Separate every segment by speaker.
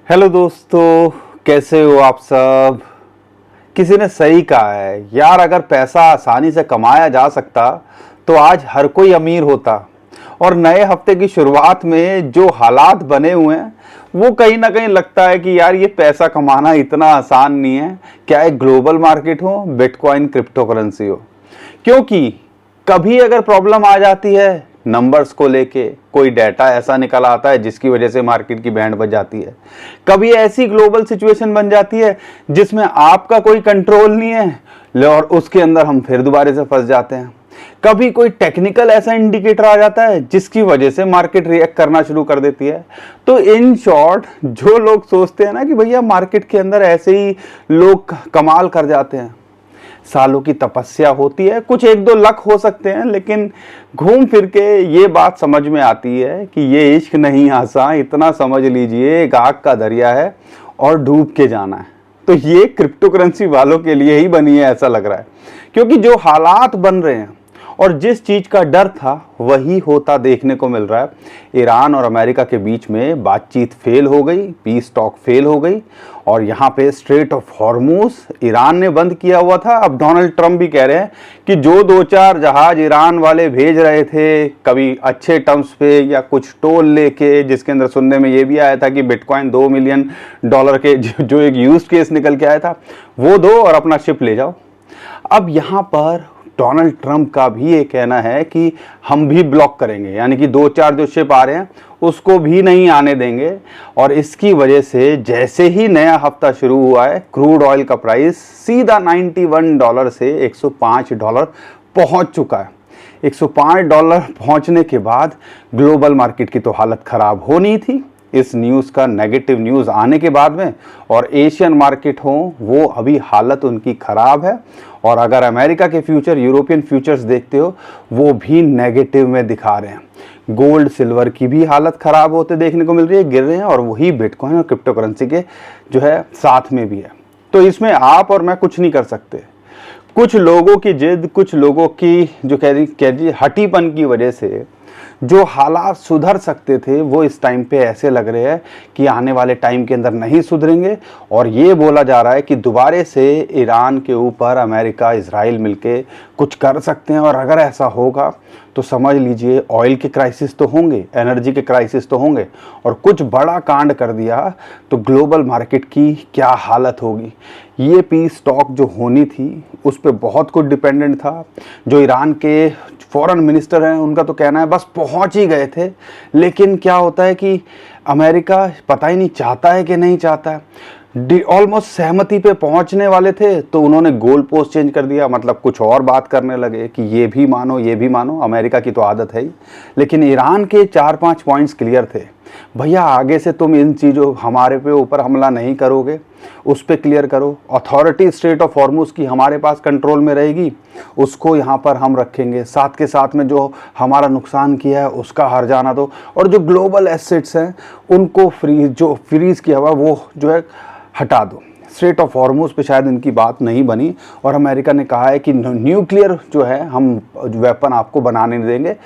Speaker 1: Hello दोस्तों, कैसे हो आप सब। किसी ने सही कहा है यार, अगर पैसा आसानी से कमाया जा सकता तो आज हर कोई अमीर होता। और नए हफ्ते की शुरुआत में जो हालात बने हुए हैं वो कहीं ना कहीं लगता है कि यार ये पैसा कमाना इतना आसान नहीं है। क्या एक ग्लोबल मार्केट हो, बिटकॉइन क्रिप्टो करेंसी हो, क्योंकि कभी अगर प्रॉब्लम आ जाती है नंबर्स को लेके, कोई डाटा ऐसा निकल आता है जिसकी वजह से मार्केट की बैंड बज जाती है। कभी ऐसी ग्लोबल सिचुएशन बन जाती है जिसमें आपका कोई कंट्रोल नहीं है और उसके अंदर हम फिर दोबारा से फंस जाते हैं। कभी कोई टेक्निकल ऐसा इंडिकेटर आ जाता है जिसकी वजह से मार्केट रिएक्ट करना शुरू कर देती है। तो इन शॉर्ट, जो लोग सोचते हैं ना कि भैया मार्केट के अंदर ऐसे ही लोग कमाल कर जाते हैं, सालों की तपस्या होती है। कुछ एक दो लक हो सकते हैं, लेकिन घूम फिर के ये बात समझ में आती है कि ये इश्क नहीं आसान, इतना समझ लीजिए एक आग का दरिया है और डूब के जाना है। तो ये क्रिप्टो करेंसी वालों के लिए ही बनी है ऐसा लग रहा है, क्योंकि जो हालात बन रहे हैं और जिस चीज का डर था वही होता देखने को मिल रहा है। ईरान और अमेरिका के बीच में बातचीत फेल हो गई, पीस टॉक फेल हो गई, और यहाँ पे स्ट्रेट ऑफ हॉर्मूज ईरान ने बंद किया हुआ था। अब डोनाल्ड ट्रंप भी कह रहे हैं कि जो दो चार जहाज ईरान वाले भेज रहे थे, कभी अच्छे टर्म्स पे या कुछ टोल लेके, जिसके अंदर सुनने में ये भी आया था कि बिटकॉइन $2 मिलियन के जो एक यूज केस निकल के आया था, वो दो और अपना शिप ले जाओ। अब यहाँ पर डोनाल्ड ट्रंप का भी ये कहना है कि हम भी ब्लॉक करेंगे, यानी कि दो चार जो शिप आ रहे हैं उसको भी नहीं आने देंगे। और इसकी वजह से जैसे ही नया हफ्ता शुरू हुआ है, क्रूड ऑयल का प्राइस सीधा $91 से $105 पहुंच चुका है। $105 पहुंचने के बाद ग्लोबल मार्केट की तो हालत खराब होनी थी इस न्यूज़ का, नेगेटिव न्यूज़ आने के बाद में। और एशियन मार्केट हो वो अभी हालत उनकी ख़राब है। और अगर अमेरिका के फ्यूचर, यूरोपियन फ्यूचर्स देखते हो, वो भी नेगेटिव में दिखा रहे हैं। गोल्ड सिल्वर की भी हालत ख़राब होते देखने को मिल रही है, गिर रहे हैं, और वही बिटकॉइन और क्रिप्टो करेंसी के जो है साथ में भी है। तो इसमें आप और मैं कुछ नहीं कर सकते। कुछ लोगों की जिद, कुछ लोगों की जो कह दीजिए हटीपन की वजह से जो हालात सुधर सकते थे वो इस टाइम पे ऐसे लग रहे हैं कि आने वाले टाइम के अंदर नहीं सुधरेंगे। और ये बोला जा रहा है कि दोबारे से ईरान के ऊपर अमेरिका, इजराइल मिलके कुछ कर सकते हैं। और अगर ऐसा होगा तो समझ लीजिए ऑयल के क्राइसिस तो होंगे, एनर्जी के क्राइसिस तो होंगे, और कुछ बड़ा कांड कर दिया तो ग्लोबल मार्केट की क्या हालत होगी। ये पीस टॉक जो होनी थी उस पर बहुत कुछ डिपेंडेंट था। जो ईरान के फॉरेन मिनिस्टर हैं उनका तो कहना है बस पहुंच ही गए थे, लेकिन क्या होता है कि अमेरिका पता ही नहीं चाहता है कि नहीं चाहता है। ऑलमोस्ट सहमति पे पहुंचने वाले थे तो उन्होंने गोल पोस्ट चेंज कर दिया, मतलब कुछ और बात करने लगे कि ये भी मानो ये भी मानो। अमेरिका की तो आदत है ही। लेकिन ईरान के 4-5 पॉइंट्स क्लियर थे, भैया आगे से तुम इन चीज़ों हमारे पे ऊपर हमला नहीं करोगे, उस पर क्लियर करो। अथॉरिटी स्ट्रेट ऑफ हॉर्मुज की हमारे पास कंट्रोल में रहेगी, उसको यहाँ पर हम रखेंगे। साथ के साथ में जो हमारा नुकसान किया है उसका हर्जाना दो, और जो ग्लोबल एसेट्स हैं उनको फ्रीज किया हुआ वो जो है हटा दो। स्ट्रेट ऑफ हॉर्मुज पे शायद इनकी बात नहीं बनी, और अमेरिका ने कहा है कि न्यूक्लियर जो है हम वेपन आपको बनाने नहीं देंगे।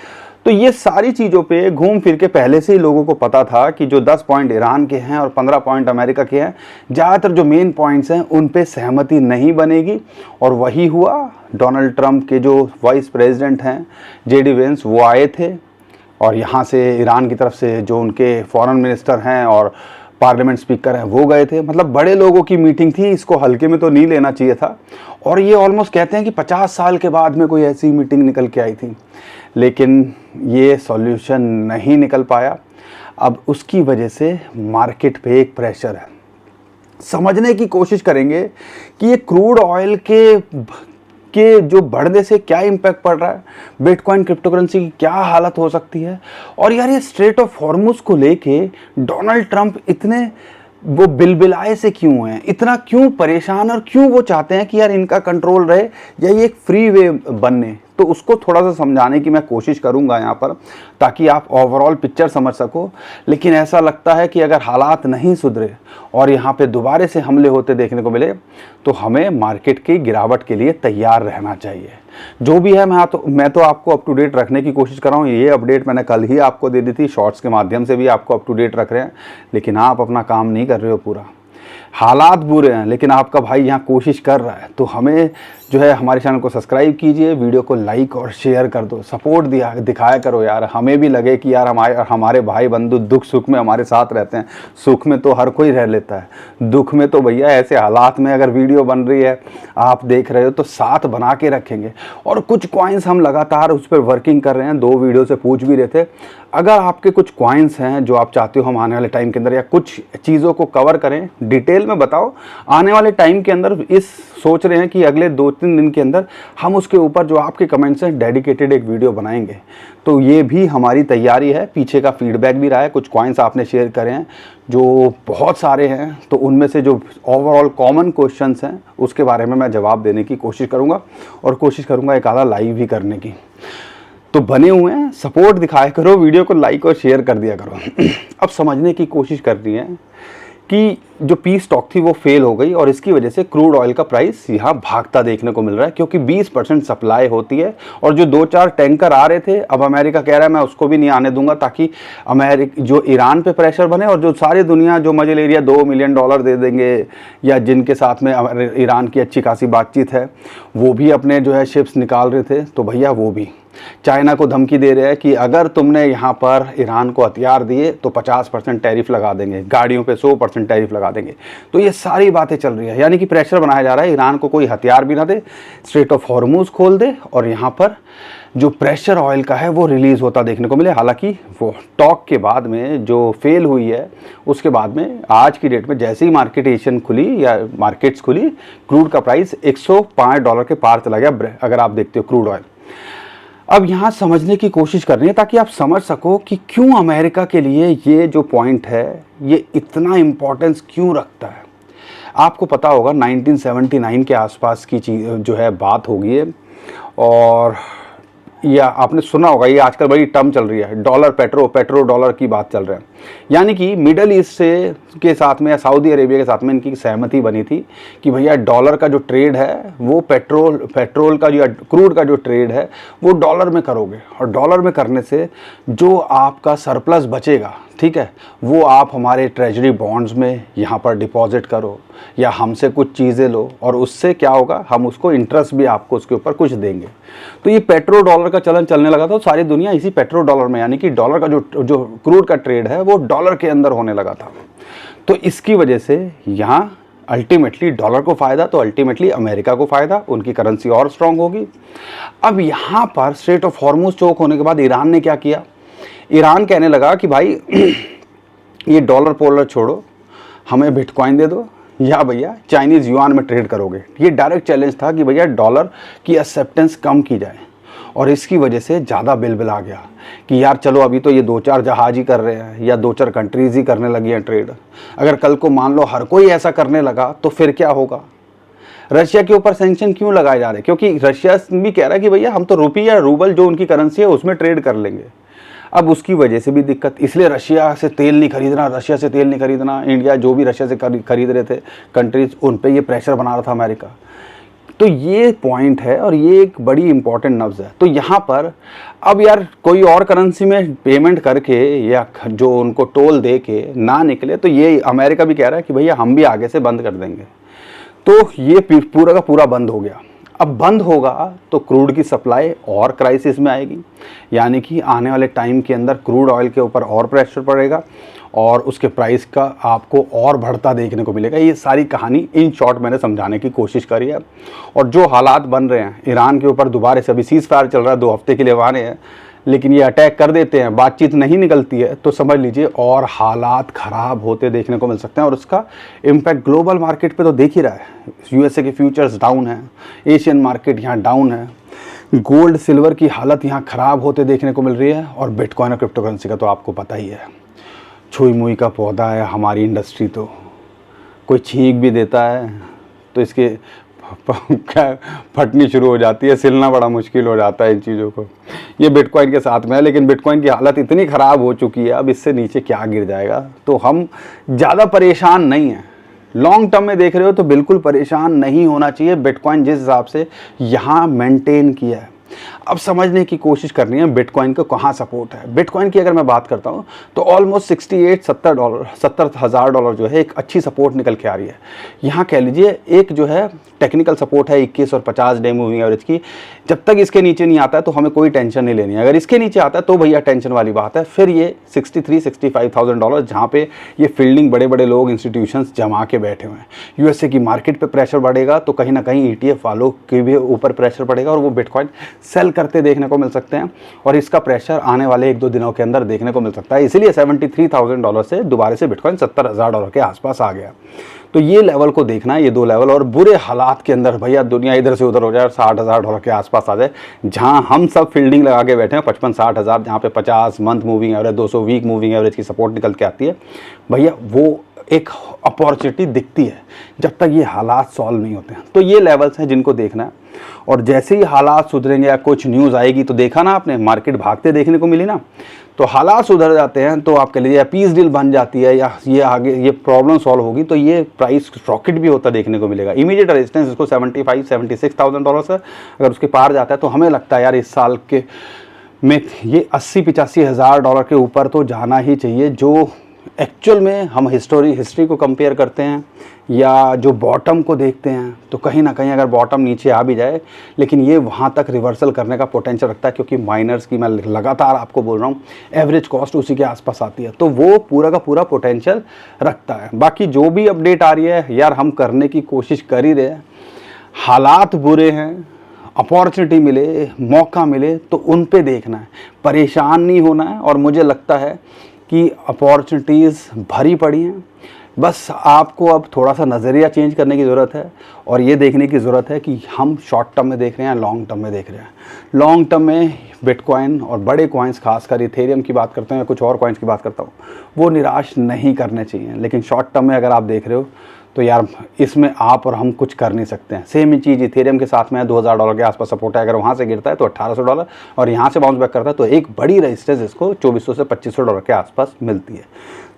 Speaker 1: तो ये सारी चीज़ों पे घूम फिर के पहले से ही लोगों को पता था कि जो 10 पॉइंट ईरान के हैं और 15 पॉइंट अमेरिका के हैं, ज़्यादातर जो मेन पॉइंट्स हैं उन पे सहमति नहीं बनेगी। और वही हुआ। डोनाल्ड ट्रंप के जो वाइस प्रेसिडेंट हैं JD वेंस, वो आए थे, और यहाँ से ईरान की तरफ से जो उनके फॉरेन मिनिस्टर हैं और पार्लियामेंट स्पीकर हैं वो गए थे। मतलब बड़े लोगों की मीटिंग थी, इसको हल्के में तो नहीं लेना चाहिए था। और ये ऑलमोस्ट कहते हैं कि 50 साल के बाद में कोई ऐसी मीटिंग निकल के आई थी, लेकिन ये सॉल्यूशन नहीं निकल पाया। अब उसकी वजह से मार्केट पे एक प्रेशर है। समझने की कोशिश करेंगे कि ये क्रूड ऑयल के जो बढ़ने से क्या इम्पैक्ट पड़ रहा है, बिटकॉइन क्रिप्टो करेंसी की क्या हालत हो सकती है। और यार ये स्ट्रेट ऑफ हॉर्मुज को लेके डोनाल्ड ट्रंप इतने वो बिलबिलाए से क्यों हैं, इतना क्यों परेशान, और क्यों वो चाहते हैं कि यार इनका कंट्रोल रहे, या ये एक फ्री वे बनने। तो उसको थोड़ा सा समझाने की मैं कोशिश करूंगा यहाँ पर, ताकि आप ओवरऑल पिक्चर समझ सको। लेकिन ऐसा लगता है कि अगर हालात नहीं सुधरे और यहाँ पे दोबारा से हमले होते देखने को मिले, तो हमें मार्केट की गिरावट के लिए तैयार रहना चाहिए। जो भी है मैं तो आपको अप टू डेट रखने की कोशिश कर रहा हूँ। ये अपडेट मैंने कल ही आपको दे दी थी, शॉर्ट्स के माध्यम से भी आपको अप टू डेट रख रहे हैं, लेकिन आप अपना काम नहीं कर रहे हो पूरा। हालात बुरे हैं, लेकिन आपका भाई यहाँ कोशिश कर रहा है। तो हमें जो है, हमारे चैनल को सब्सक्राइब कीजिए, वीडियो को लाइक और शेयर कर दो, सपोर्ट दिखाया करो यार। हमें भी लगे कि यार हमारे भाई बंधु दुख सुख में हमारे साथ रहते हैं। सुख में तो हर कोई रह लेता है, दुख में तो भैया ऐसे हालात में अगर वीडियो बन रही है, आप देख रहे हो, तो साथ बना के रखेंगे। और कुछ कॉइन्स हम लगातार उस पर वर्किंग कर रहे हैं, 2 वीडियो से पूछ भी रहे थे। अगर आपके कुछ कॉइन्स हैं जो आप चाहते हो हम आने वाले टाइम के अंदर या कुछ चीज़ों को कवर करें, डिटेल में बताओ। आने वाले टाइम के अंदर सोच रहे हैं कि अगले 2-3 दिन के अंदर हम उसके ऊपर जो आपके कमेंट्स हैं डेडिकेटेड एक वीडियो बनाएंगे। तो ये भी हमारी तैयारी है। पीछे का फीडबैक भी रहा है, कुछ कॉइन्स आपने शेयर करे हैं जो बहुत सारे हैं, तो उनमें से जो ओवरऑल कॉमन क्वेश्चंस हैं उसके बारे में मैं जवाब देने की कोशिश करूँगा, और कोशिश करूँगा एक आधा लाइव भी करने की। तो बने हुए हैं, सपोर्ट दिखाया करो, वीडियो को लाइक और शेयर कर दिया करो। अब समझने की कोशिश कर रही है कि जो पीस स्टॉक थी वो फेल हो गई, और इसकी वजह से क्रूड ऑयल का प्राइस यहाँ भागता देखने को मिल रहा है, क्योंकि 20% सप्लाई होती है। और जो 2-4 टैंकर आ रहे थे, अब अमेरिका कह रहा है मैं उसको भी नहीं आने दूंगा, ताकि जो ईरान पे प्रेशर बने, और जो सारी दुनिया जो मजल एरिया $2 मिलियन दे देंगे, या जिनके साथ में ईरान की अच्छी खासी बातचीत है, वो भी अपने जो है शिप्स निकाल रहे थे। तो भैया वो भी चाइना को धमकी दे रहे हैं कि अगर तुमने यहाँ पर ईरान को हथियार दिए तो 50% टैरिफ लगा देंगे, गाड़ियों पे 100% टैरिफ लगा देंगे। तो ये सारी बातें चल रही है, यानी कि प्रेशर बनाया जा रहा है ईरान को कोई हथियार भी ना दे, स्ट्रेट ऑफ हॉर्मुज खोल दे, और यहाँ पर जो प्रेशर ऑयल का है वो रिलीज़ होता देखने को मिले। हालांकि वो टॉक के बाद में जो फेल हुई है, उसके बाद में आज की डेट में जैसे ही मार्केट एशियन खुली या मार्केट्स खुली, क्रूड का प्राइस $105 के पार चला गया, अगर आप देखते हो क्रूड ऑयल। अब यहाँ समझने की कोशिश कर रही है, ताकि आप समझ सको कि क्यों अमेरिका के लिए ये जो पॉइंट है ये इतना इम्पोर्टेंस क्यों रखता है। आपको पता होगा 1979 के आसपास की चीज़ जो है बात होगी है, और या आपने सुना होगा, ये आजकल बड़ी टर्म चल रही है, डॉलर पेट्रो डॉलर की बात चल रहा है। यानी कि मिडल ईस्ट से के साथ में या सऊदी अरेबिया के साथ में इनकी सहमति बनी थी कि भैया डॉलर का जो ट्रेड है वो पेट्रोल का जो क्रूड का जो ट्रेड है वो डॉलर में करोगे, और डॉलर में करने से जो आपका सरप्लस बचेगा, ठीक है, वो आप हमारे ट्रेजरी बॉन्ड्स में यहाँ पर डिपॉजिट करो, या हमसे कुछ चीज़ें लो, और उससे क्या होगा, हम उसको इंटरेस्ट भी आपको उसके ऊपर कुछ देंगे। तो ये पेट्रो डॉलर का चलन चलने लगा था, सारी दुनिया इसी पेट्रो डॉलर में, यानी कि डॉलर का जो क्रूड का ट्रेड है वो डॉलर के अंदर होने लगा था। तो इसकी वजह से यहाँ अल्टीमेटली डॉलर को फ़ायदा, तो अल्टीमेटली अमेरिका को फ़ायदा, उनकी करेंसी और स्ट्रांग होगी। अब यहाँ पर स्ट्रेट ऑफ हॉर्मुज चोक होने के बाद ईरान ने क्या किया, ईरान कहने लगा कि भाई ये डॉलर पोलर छोड़ो, हमें बिटकॉइन दे दो, या भैया चाइनीज़ युआन में ट्रेड करोगे। ये डायरेक्ट चैलेंज था कि भैया डॉलर की एक्सेप्टेंस कम की जाए, और इसकी वजह से ज़्यादा बिल आ गया कि यार चलो अभी तो ये 2-4 जहाज ही कर रहे हैं, या 2-4 कंट्रीज़ ही करने लगी हैं ट्रेड। अगर कल को मान लो हर कोई ऐसा करने लगा तो फिर क्या होगा। रशिया के ऊपर सैंक्शन क्यों लगाए जा रहे हैं, क्योंकि रशिया भी कह रहा है कि भैया हम तो रुपये या रूबल जो उनकी करेंसी है उसमें ट्रेड कर लेंगे। अब उसकी वजह से भी दिक्कत, इसलिए रशिया से तेल नहीं खरीदना, इंडिया जो भी रशिया से खरीद रहे थे कंट्रीज, उन पे ये प्रेशर बना रहा था अमेरिका। तो ये पॉइंट है, और ये एक बड़ी इंपॉर्टेंट नब्ज़ है। तो यहाँ पर अब यार कोई और करेंसी में पेमेंट करके या जो उनको टोल दे के ना निकले, तो ये अमेरिका भी कह रहा है कि भैया हम भी आगे से बंद कर देंगे। तो ये पूरा का पूरा बंद हो गया। अब बंद होगा तो क्रूड की सप्लाई और क्राइसिस में आएगी, यानी कि आने वाले टाइम के अंदर क्रूड ऑयल के ऊपर और प्रेशर पड़ेगा, और उसके प्राइस का आपको और बढ़ता देखने को मिलेगा। ये सारी कहानी इन शॉर्ट मैंने समझाने की कोशिश करी है। और जो हालात बन रहे हैं ईरान के ऊपर, दोबारा से अभी सीज़ फायर चल रहा है, 2 हफ्ते के लिए आ रहे हैं, लेकिन ये अटैक कर देते हैं, बातचीत नहीं निकलती है, तो समझ लीजिए और हालात ख़राब होते देखने को मिल सकते हैं। और उसका इम्पैक्ट ग्लोबल मार्केट पे तो देख ही रहा है। यूएसए के फ्यूचर्स डाउन है, एशियन मार्केट यहाँ डाउन है, गोल्ड सिल्वर की हालत यहाँ ख़राब होते देखने को मिल रही है, और बिटकॉइन और क्रिप्टो करेंसी का तो आपको पता ही है, छुई मुई का पौधा है हमारी इंडस्ट्री। तो कोई छींक भी देता है तो इसके फटनी शुरू हो जाती है, सिलना बड़ा मुश्किल हो जाता है इन चीज़ों को। ये बिटकॉइन के साथ में है, लेकिन बिटकॉइन की हालत इतनी ख़राब हो चुकी है, अब इससे नीचे क्या गिर जाएगा, तो हम ज़्यादा परेशान नहीं हैं। लॉन्ग टर्म में देख रहे हो तो बिल्कुल परेशान नहीं होना चाहिए। बिटकॉइन जिस हिसाब से यहाँ मेंटेन किया है, अब समझने की कोशिश करनी है बिटकॉइन को कहाँ सपोर्ट है। बिटकॉइन की अगर मैं बात करता हूँ तो ऑलमोस्ट 70,000 डॉलर जो है एक अच्छी सपोर्ट निकल के आ रही है। यहाँ कह लीजिए एक जो है टेक्निकल सपोर्ट है 21 और 50 डे मूविंग एवरेज की। जब तक इसके नीचे नहीं आता है तो हमें कोई टेंशन नहीं लेनी है। अगर इसके नीचे आता है तो भैया टेंशन वाली बात है। फिर ये 63-65,000 डॉलर जहाँ पे ये फील्डिंग बड़े बड़े लोग इंस्टीट्यूशंस जमा के बैठे हुए हैं। यूएसए की मार्केट पे प्रेशर बढ़ेगा तो कहीं ना कहीं ETF वालों के भी ऊपर प्रेशर पड़ेगा और वो बिटकॉइन सेल करते देखने को मिल सकते हैं, और इसका प्रेशर आने वाले 1-2 दिनों के अंदर देखने को मिल सकता है। इसीलिए 73,000 डॉलर से दोबारा से बिटकॉइन 70,000 डॉलर के आसपास आ गया। तो ये लेवल को देखना है, ये 2 लेवल, और बुरे हालात के अंदर भैया दुनिया इधर से उधर हो जाए और 60,000 डॉलर के आसपास आ जाए, जहां हम सब फील्डिंग लगा के बैठे हैं 55-60 हज़ार, जहाँ पे 50 month moving average, 200 week moving average की सपोर्ट निकल के आती है, भैया वो एक अपॉर्चुनिटी दिखती है जब तक ये हालात सॉल्व नहीं होते हैं। तो ये लेवल्स हैं जिनको देखना है, और जैसे ही हालात सुधरेंगे या कुछ न्यूज़ आएगी तो देखा ना आपने, मार्केट भागते देखने को मिली ना, तो हालात सुधर जाते हैं तो आप कह लीजिए पीस डील बन जाती है या ये आगे ये प्रॉब्लम सॉल्व होगी तो ये प्राइस रॉकेट भी होता देखने को मिलेगा। इमीडिएट रेजिस्टेंस इसको 75-76,000 डॉलर से अगर उसके पार जाता है तो हमें लगता है यार इस साल के में ये 80-85 हज़ार डॉलर के ऊपर तो जाना ही चाहिए। जो एक्चुअल में हम हिस्ट्री को कंपेयर करते हैं या जो बॉटम को देखते हैं तो कहीं ना कहीं अगर बॉटम नीचे आ भी जाए, लेकिन ये वहाँ तक रिवर्सल करने का पोटेंशियल रखता है, क्योंकि माइनर्स की मैं लगातार आपको बोल रहा हूँ एवरेज कॉस्ट उसी के आसपास आती है, तो वो पूरा का पूरा पोटेंशियल रखता है। बाकी जो भी अपडेट आ रही है यार हम करने की कोशिश कर ही रहे हैं। हालात बुरे हैं, अपॉर्चुनिटी मिले, मौका मिले तो उन पे देखना है, परेशान नहीं होना है। और मुझे लगता है कि अपॉर्चुनिटीज़ भरी पड़ी हैं, बस आपको अब थोड़ा सा नज़रिया चेंज करने की ज़रूरत है और ये देखने की ज़रूरत है कि हम शॉर्ट टर्म में देख रहे हैं, लॉन्ग टर्म में देख रहे हैं। लॉन्ग टर्म में बिटकॉइन और बड़े कॉइन्स, खासकर इथेरियम की बात करते हैं या कुछ और कॉइन्स की बात करता हूँ, वो निराश नहीं करने चाहिए। लेकिन शॉर्ट टर्म में अगर आप देख रहे हो तो यार इसमें आप और हम कुछ कर नहीं सकते हैं। सेम ही चीज़ इथेरियम के साथ में 2000 डॉलर के आसपास सपोर्ट है, अगर वहाँ से गिरता है तो 1800 डॉलर और यहाँ से बाउंस बैक करता है तो एक बड़ी रेजिस्टेंस इसको 2400 से 2500 डॉलर के आसपास मिलती है।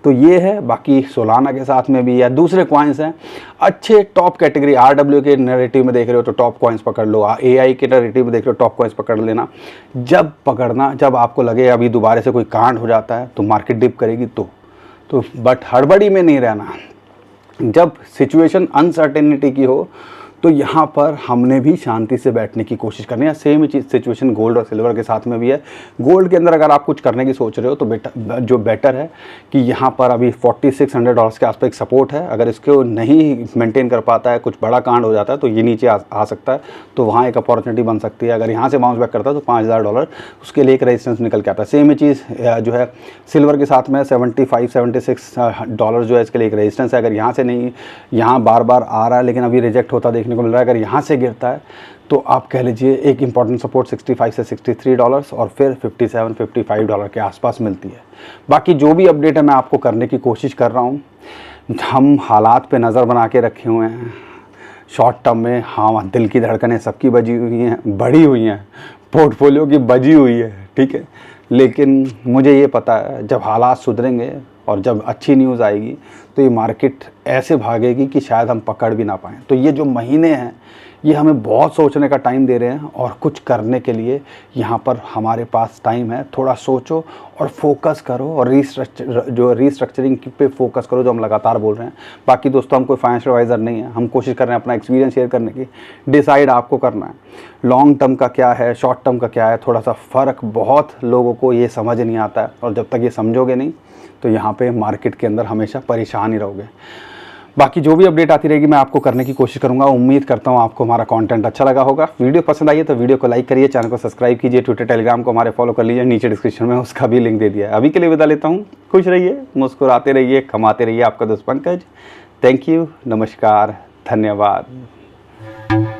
Speaker 1: तो ये है। बाकी सोलाना के साथ में भी या दूसरे कॉइन्स हैं अच्छे टॉप कैटेगरी, RW के नैरेटिव में देख रहे हो तो टॉप कॉइन्स पकड़ लो, AI के नैरेटिव में देख रहे हो टॉप कॉइन्स पकड़ लेना। जब पकड़ना, जब आपको लगे अभी दोबारा से कोई कांड हो जाता है तो मार्केट डिप करेगी तो बट हड़बड़ी में नहीं रहना। जब सिचुएशन अनसर्टेनिटी की हो तो यहाँ पर हमने भी शांति से बैठने की कोशिश करनी है। सेम चीज़ सिचुएशन गोल्ड और सिल्वर के साथ में भी है। गोल्ड के अंदर अगर आप कुछ करने की सोच रहे हो तो बेटर है कि यहाँ पर अभी 4600 डॉलर्स के आसपास एक सपोर्ट है, अगर इसको नहीं मेंटेन कर पाता है, कुछ बड़ा कांड हो जाता है तो ये नीचे आ सकता है, तो वहाँ एक अपॉर्चुनिटी बन सकती है। अगर यहाँ से बाउंस बैक करता है तो 5000 डॉलर उसके लिए एक रेजिस्टेंस निकल के आता है। सेम ही चीज़ जो है सिल्वर के साथ में 75-76 डॉलर जो है इसके लिए एक रेजिस्टेंस है। अगर यहाँ से नहीं, यहाँ बार बार आ रहा है लेकिन अभी रिजेक्ट होता देखने को मिल रहा है, अगर यहाँ से गिरता है तो आप कह लीजिए एक इंपॉर्टेंट सपोर्ट 65 से 63 डॉलर्स और फिर 57-55 डॉलर के आसपास मिलती है। बाकी जो भी अपडेट है मैं आपको करने की कोशिश कर रहा हूँ। हम हालात पे नज़र बना के रखे हुए हैं। शॉर्ट टर्म में हाँ दिल की धड़कनें सबकी बजी हुई हैं, बढ़ी हुई हैं, पोर्टफोलियो की बजी हुई है, ठीक है। लेकिन मुझे ये पता है जब हालात सुधरेंगे और जब अच्छी न्यूज़ आएगी तो ये मार्केट ऐसे भागेगी कि शायद हम पकड़ भी ना पाएँ। तो ये जो महीने हैं ये हमें बहुत सोचने का टाइम दे रहे हैं और कुछ करने के लिए यहाँ पर हमारे पास टाइम है। थोड़ा सोचो और फोकस करो और रीस्ट्रक्चरिंग पे फोकस करो, जो हम लगातार बोल रहे हैं। बाकी दोस्तों हम कोई फाइनेंशियल एडवाइज़र नहीं है, हम कोशिश कर रहे हैं अपना एक्सपीरियंस शेयर करने की। डिसाइड आपको करना है लॉन्ग टर्म का क्या है, शॉर्ट टर्म का क्या है। थोड़ा सा फ़र्क बहुत लोगों को ये समझ नहीं आता है और जब तक ये समझोगे नहीं तो यहाँ पे मार्केट के अंदर हमेशा परेशान ही रहोगे। बाकी जो भी अपडेट आती रहेगी मैं आपको करने की कोशिश करूंगा। उम्मीद करता हूँ आपको हमारा कंटेंट अच्छा लगा होगा। वीडियो पसंद आई है तो वीडियो को लाइक करिए, चैनल को सब्सक्राइब कीजिए, ट्विटर टेलीग्राम को हमारे फॉलो कर लीजिए, नीचे डिस्क्रिप्शन में उसका भी लिंक दे दिया है। अभी के लिए विदा लेता हूँ। खुश रहिए, मुस्कुराते रहिए, कमाते रहिए। आपका दोस्त पंकज। थैंक यू, नमस्कार, धन्यवाद।